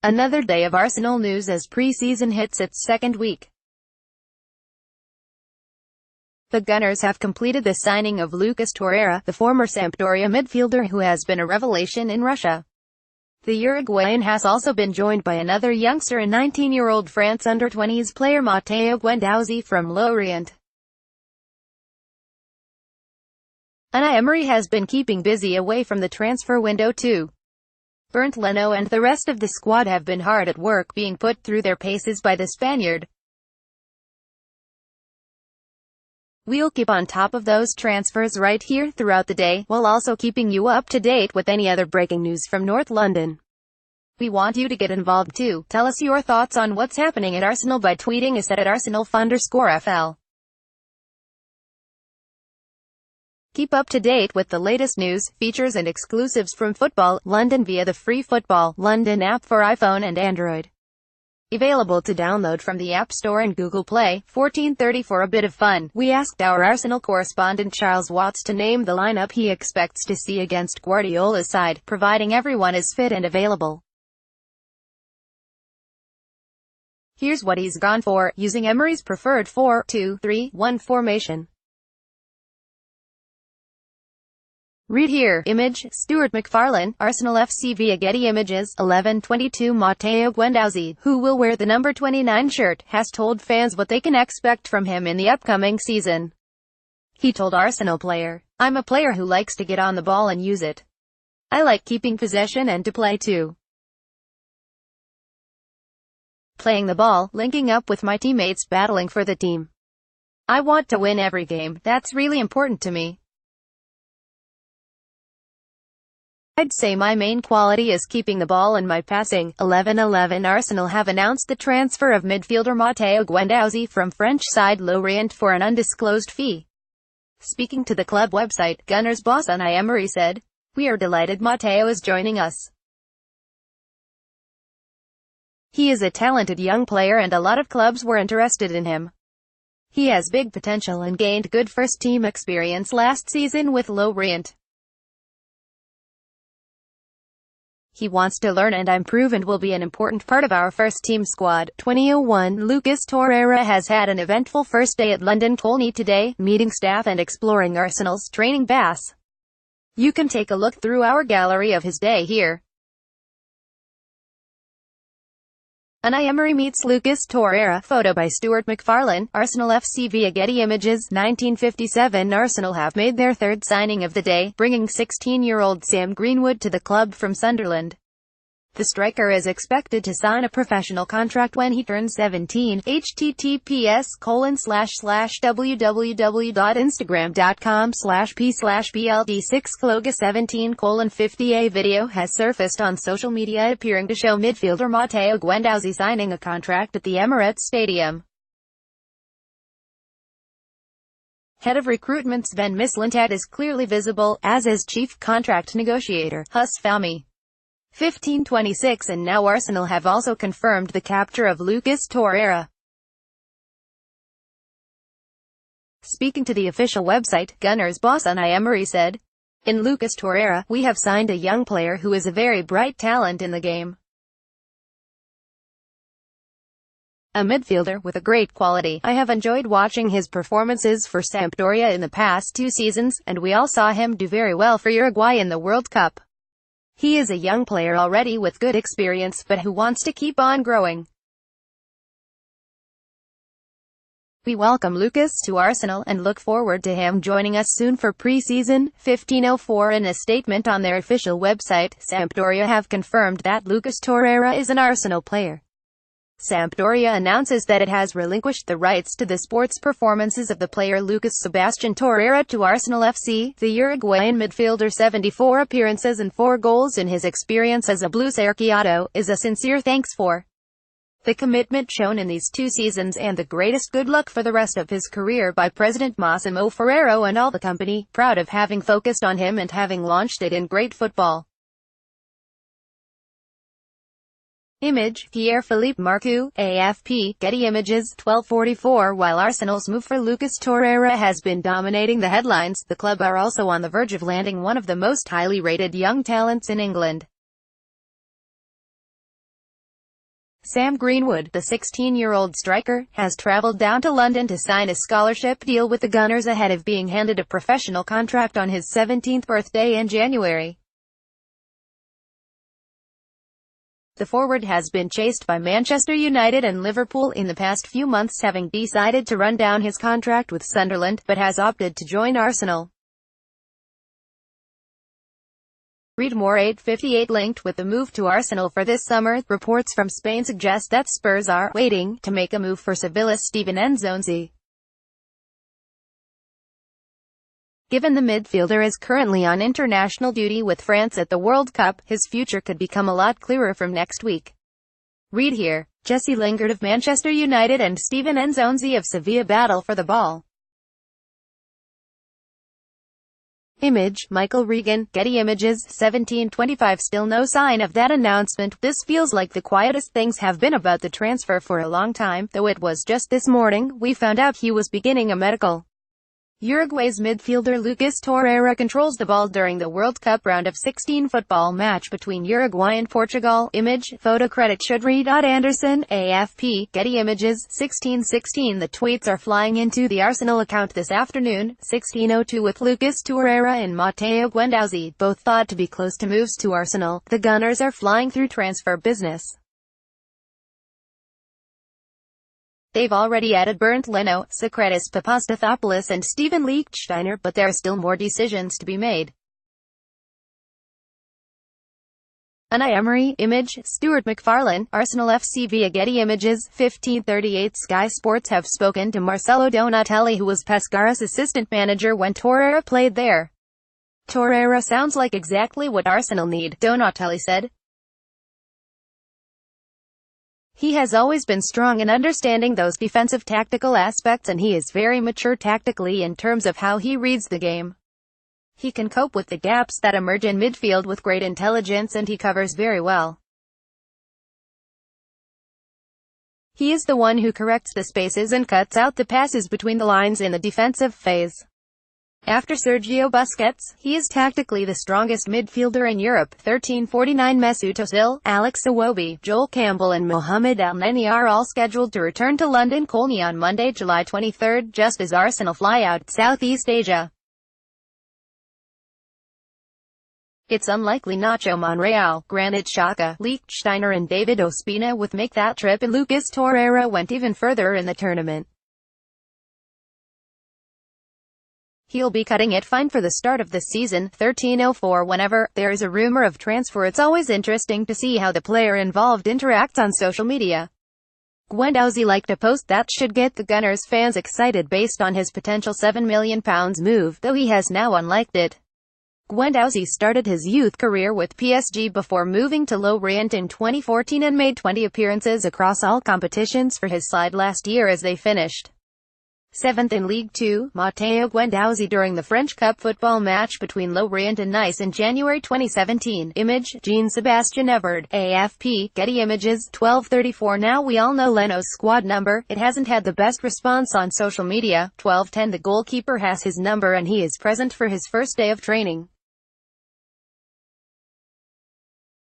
Another day of Arsenal news as pre-season hits its second week. The Gunners have completed the signing of Lucas Torreira, the former Sampdoria midfielder who has been a revelation in Russia. The Uruguayan has also been joined by another youngster, a 19-year-old France under-20s player Matteo Guendouzi from Lorient. Unai Emery has been keeping busy away from the transfer window too. Bernd Leno and the rest of the squad have been hard at work being put through their paces by the Spaniard. We'll keep on top of those transfers right here throughout the day, while also keeping you up to date with any other breaking news from North London. We want you to get involved too. Tell us your thoughts on what's happening at Arsenal by tweeting us at @Arsenal_FL. Keep up to date with the latest news, features and exclusives from Football London via the free Football London app for iPhone and Android. Available to download from the App Store and Google Play. 14:30 For a bit of fun, we asked our Arsenal correspondent Charles Watts to name the lineup he expects to see against Guardiola's side, providing everyone is fit and available. Here's what he's gone for, using Emery's preferred 4-2-3-1 formation. Read here. Image, Stuart McFarlane, Arsenal FC via Getty Images. 11:22 Matteo Guendouzi, who will wear the number 29 shirt, has told fans what they can expect from him in the upcoming season. He told Arsenal player, "I'm a player who likes to get on the ball and use it. I like keeping possession and to play too. Playing the ball, linking up with my teammates, battling for the team. I want to win every game, that's really important to me. I'd say my main quality is keeping the ball and my passing." 11:11 Arsenal have announced the transfer of midfielder Matteo Guendouzi from French side Lorient for an undisclosed fee. Speaking to the club website, Gunners boss Unai Emery said, "We are delighted Matteo is joining us. He is a talented young player and a lot of clubs were interested in him. He has big potential and gained good first-team experience last season with Lorient. He wants to learn and improve and will be an important part of our first-team squad." 20:01 Lucas Torreira has had an eventful first day at London Colney today, meeting staff and exploring Arsenal's training base. You can take a look through our gallery of his day here. Unai Emery meets Lucas Torreira. Photo by Stuart McFarlane, Arsenal FC via Getty Images. 1957 Arsenal have made their third signing of the day, bringing 16-year-old Sam Greenwood to the club from Sunderland. The striker is expected to sign a professional contract when he turns 17. https://www.instagram.com/p/bld6cloga17:50. A video has surfaced on social media appearing to show midfielder Matteo Guendouzi signing a contract at the Emirates Stadium. Head of recruitment Sven Mislintat is clearly visible, as is chief contract negotiator Hus Fahmy. 15:26 And now Arsenal have also confirmed the capture of Lucas Torreira. Speaking to the official website, Gunners boss Unai Emery said, "In Lucas Torreira, we have signed a young player who is a very bright talent in the game. A midfielder with a great quality. I have enjoyed watching his performances for Sampdoria in the past 2 seasons, and we all saw him do very well for Uruguay in the World Cup. He is a young player already with good experience, but who wants to keep on growing. We welcome Lucas to Arsenal, and look forward to him joining us soon for pre-season." 15:04 In a statement on their official website, Sampdoria have confirmed that Lucas Torreira is an Arsenal player. Sampdoria announces that it has relinquished the rights to the sports performances of the player Lucas Sebastian Torreira to Arsenal FC. The Uruguayan midfielder, 74 appearances and 4 goals in his experience as a Blues Arqueado, is a sincere thanks for the commitment shown in these 2 seasons and the greatest good luck for the rest of his career by President Massimo Ferrero and all the company, proud of having focused on him and having launched it in great football. Image, Pierre-Philippe Marcoux, AFP, Getty Images. 12:44 While Arsenal's move for Lucas Torreira has been dominating the headlines, the club are also on the verge of landing one of the most highly rated young talents in England. Sam Greenwood, the 16-year-old striker, has travelled down to London to sign a scholarship deal with the Gunners ahead of being handed a professional contract on his 17th birthday in January. The forward has been chased by Manchester United and Liverpool in the past few months, having decided to run down his contract with Sunderland, but has opted to join Arsenal. Read more. 858 linked with the move to Arsenal for this summer. Reports from Spain suggest that Spurs are waiting to make a move for Sevilla's Steven Guendouzi. Given the midfielder is currently on international duty with France at the World Cup, his future could become a lot clearer from next week. Read here. Jesse Lingard of Manchester United and Steven Guendouzi of Sevilla battle for the ball. Image, Michael Regan, Getty Images, 1725. Still no sign of that announcement. This feels like the quietest things have been about the transfer for a long time, though it was just this morning we found out he was beginning a medical. Uruguay's midfielder Lucas Torreira controls the ball during the World Cup round of 16 football match between Uruguay and Portugal. Image, photo credit should read. Anderson, AFP, Getty Images, 1616. The tweets are flying into the Arsenal account this afternoon, 16:02, with Lucas Torreira and Matteo Guendouzi, both thought to be close to moves to Arsenal. The Gunners are flying through transfer business. They've already added Bernd Leno, Socrates Papastathopoulos and Steven Lichtsteiner, but there are still more decisions to be made. Unai Emery. Image, Stuart McFarlane, Arsenal FC via Getty Images, 1538. Sky Sports have spoken to Marcelo Donatelli, who was Pescara's assistant manager when Torreira played there. Torreira sounds like exactly what Arsenal need, Donatelli said. He has always been strong in understanding those defensive tactical aspects, and he is very mature tactically in terms of how he reads the game. He can cope with the gaps that emerge in midfield with great intelligence, and he covers very well. He is the one who corrects the spaces and cuts out the passes between the lines in the defensive phase. After Sergio Busquets, he is tactically the strongest midfielder in Europe. 1349. Mesut Ozil, Alex Iwobi, Joel Campbell and Mohamed El-Neni are all scheduled to return to London Colney on Monday, July 23, just as Arsenal fly out Southeast Asia. It's unlikely Nacho Monreal, Granit Xhaka, Lichtsteiner and David Ospina would make that trip, and Lucas Torreira went even further in the tournament. He'll be cutting it fine for the start of the season. 1304. Whenever there is a rumor of transfer, it's always interesting to see how the player involved interacts on social media. Guendouzi liked a post that should get the Gunners fans excited based on his potential £7 million move, though he has now unliked it. Guendouzi started his youth career with PSG before moving to Lorient in 2014 and made 20 appearances across all competitions for his side last year as they finished 7th in League 2. Matteo Guendouzi during the French Cup football match between Lorient and Nice in January 2017. Image, Jean-Sébastien Ebert, AFP, Getty Images, 1234. Now we all know Leno's squad number. It hasn't had the best response on social media. 1210. The goalkeeper has his number and he is present for his first day of training.